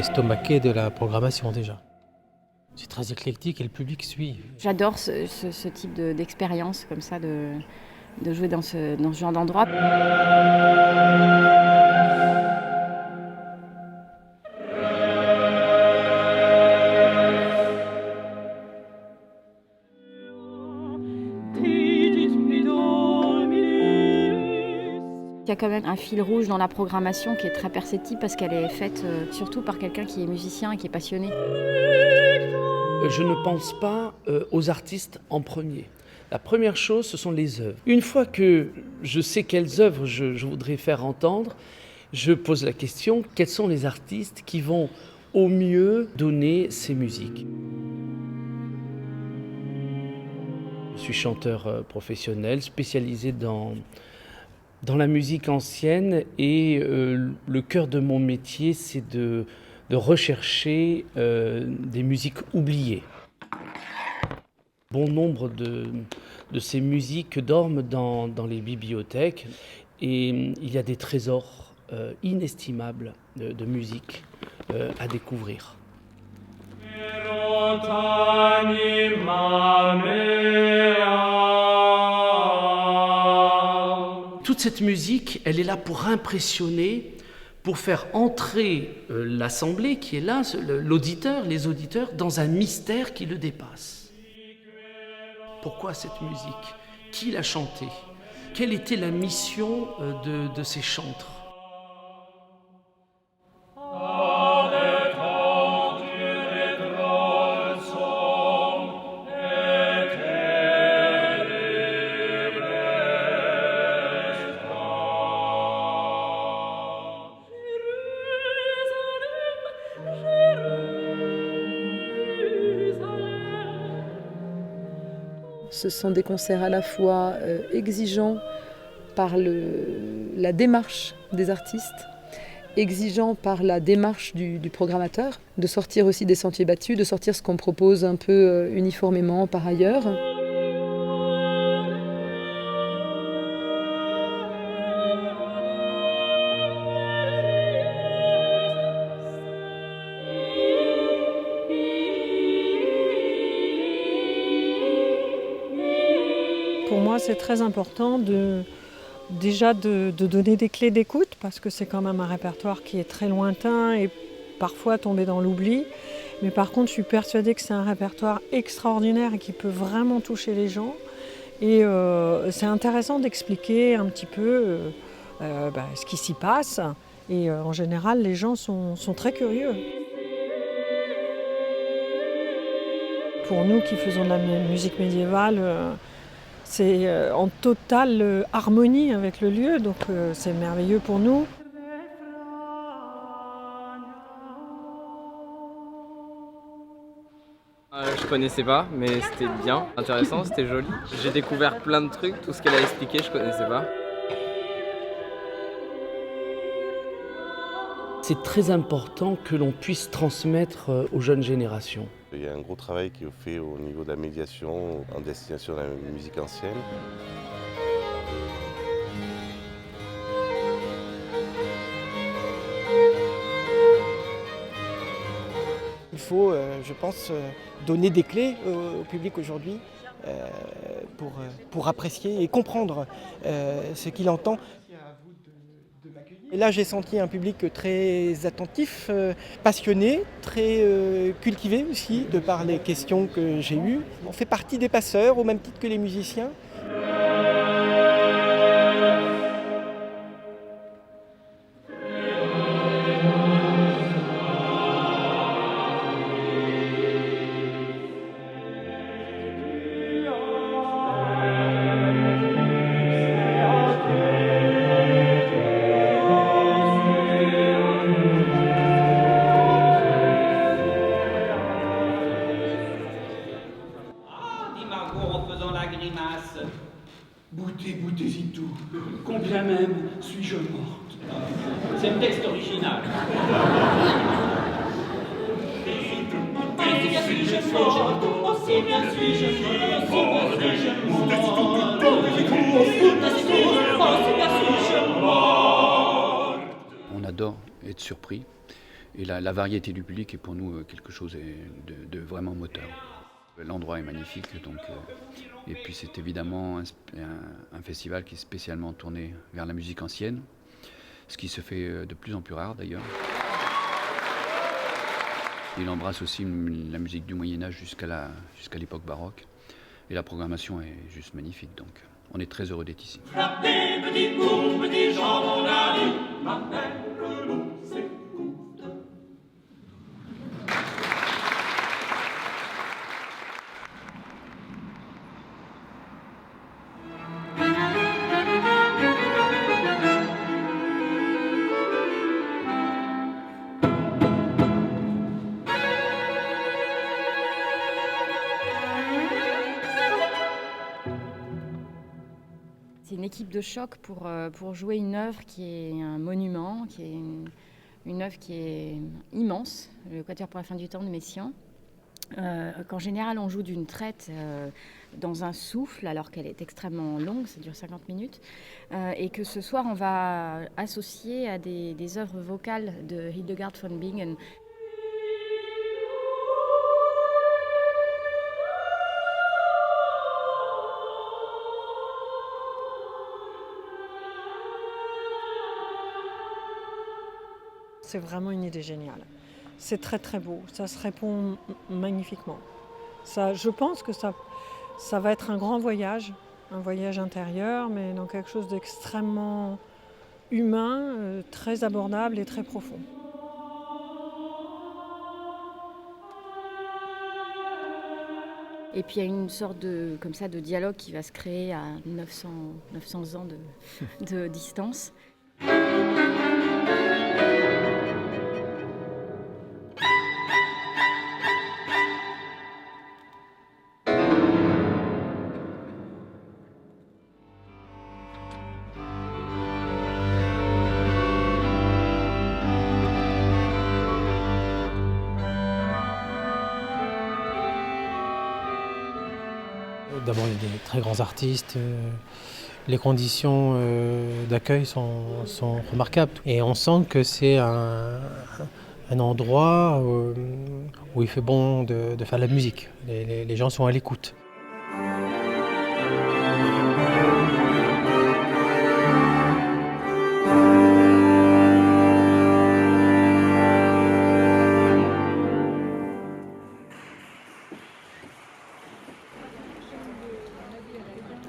estomaqué de la programmation déjà. C'est très éclectique et le public suit. J'adore ce type d'expérience comme ça, de jouer dans ce genre d'endroit. Il y a quand même un fil rouge dans la programmation qui est très perceptible parce qu'elle est faite surtout par quelqu'un qui est musicien et qui est passionné. Je ne pense pas aux artistes en premier. La première chose, ce sont les œuvres. Une fois que je sais quelles œuvres je voudrais faire entendre, je pose la question, quels sont les artistes qui vont au mieux donner ces musiques ? Je suis chanteur professionnel, spécialisé dans la musique ancienne et le cœur de mon métier, c'est de rechercher des musiques oubliées. Bon nombre de ces musiques dorment dans les bibliothèques et il y a des trésors inestimables de musique à découvrir. Toute cette musique, elle est là pour impressionner, pour faire entrer l'assemblée qui est là, l'auditeur, les auditeurs, dans un mystère qui le dépasse. Pourquoi cette musique ? Qui l'a chantée ? Quelle était la mission de ces chantres ? Ce sont des concerts à la fois exigeants par la démarche des artistes, exigeants par la démarche du programmateur, de sortir aussi des sentiers battus, de sortir ce qu'on propose un peu uniformément par ailleurs. Pour moi, c'est très important de donner des clés d'écoute parce que c'est quand même un répertoire qui est très lointain et parfois tombé dans l'oubli. Mais par contre, je suis persuadée que c'est un répertoire extraordinaire et qui peut vraiment toucher les gens. Et c'est intéressant d'expliquer un petit peu ce qui s'y passe. Et en général, les gens sont très curieux. Pour nous qui faisons de la musique médiévale, c'est en totale harmonie avec le lieu, donc c'est merveilleux pour nous. Je connaissais pas, mais c'était bien, intéressant, c'était joli. J'ai découvert plein de trucs, tout ce qu'elle a expliqué, je connaissais pas. C'est très important que l'on puisse transmettre aux jeunes générations. Il y a un gros travail qui est fait au niveau de la médiation en destination de la musique ancienne. Il faut, je pense, donner des clés au public aujourd'hui pour apprécier et comprendre ce qu'il entend. Et là, j'ai senti un public très attentif, passionné, très cultivé aussi, de par les questions que j'ai eues. On fait partie des passeurs, au même titre que les musiciens. Boutez-y tout. Combien même suis-je morte? C'est le texte original. Aussi bien suis-je morte, aussi bien suis-je morte, aussi bien suis-je morte, On adore être surpris Et la variété du public est pour nous quelque chose de vraiment moteur. L'endroit est magnifique, donc, et puis c'est évidemment un festival qui est spécialement tourné vers la musique ancienne, ce qui se fait de plus en plus rare d'ailleurs. Il embrasse aussi la musique du Moyen-Âge jusqu'à l'époque baroque, et la programmation est juste magnifique, donc on est très heureux d'être ici. Frappez, petits coups, petits gens, mon ami, ma mère, l'eau s'écoute. C'est une équipe de choc pour jouer une œuvre qui est un monument, qui est une œuvre qui est immense, le Quatuor pour la fin du temps de Messiaen. Qu'en général on joue d'une traite dans un souffle alors qu'elle est extrêmement longue, ça dure 50 minutes, et que ce soir on va associer à des œuvres vocales de Hildegard von Bingen. C'est vraiment une idée géniale. C'est très très beau, ça se répond magnifiquement. Je pense que ça va être un grand voyage, un voyage intérieur, mais dans quelque chose d'extrêmement humain, très abordable et très profond. Et puis il y a une sorte de dialogue qui va se créer à 900 ans de distance. D'abord, il y a des très grands artistes. Les conditions d'accueil sont remarquables. Et on sent que c'est un endroit où il fait bon de faire de la musique. Les gens sont à l'écoute.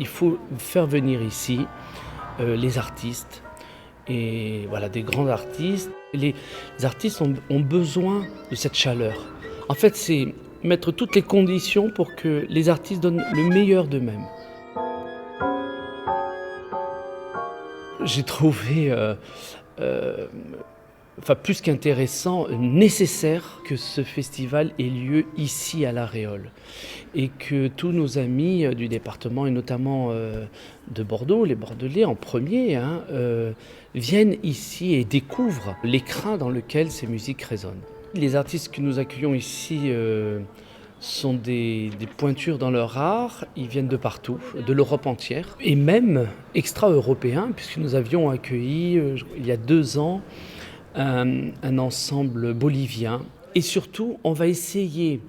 Il faut faire venir ici les artistes, et voilà, des grands artistes. Les artistes ont besoin de cette chaleur. En fait, c'est mettre toutes les conditions pour que les artistes donnent le meilleur d'eux-mêmes. J'ai trouvé, plus qu'intéressant, nécessaire que ce festival ait lieu ici à La Réole, et que tous nos amis du département, et notamment de Bordeaux, les Bordelais en premier, viennent ici et découvrent l'écrin dans lequel ces musiques résonnent. Les artistes que nous accueillons ici sont des pointures dans leur art. Ils viennent de partout, de l'Europe entière, et même extra-européens, puisque nous avions accueilli il y a 2 ans un ensemble bolivien. Et surtout, on va essayer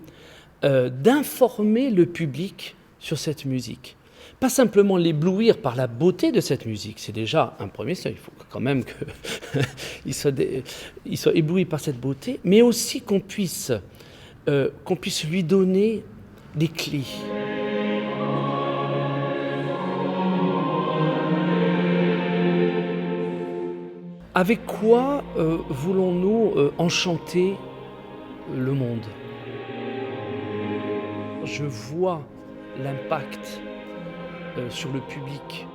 d'informer le public sur cette musique. Pas simplement l'éblouir par la beauté de cette musique, c'est déjà un premier seuil, il faut quand même qu'il soit ébloui par cette beauté, mais aussi qu'on puisse lui donner des clés. Avec quoi voulons-nous enchanter le monde ? Je vois l'impact sur le public.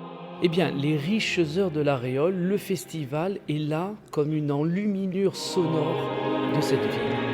Eh bien, les riches heures de La Réole, le festival est là comme une enluminure sonore de cette ville.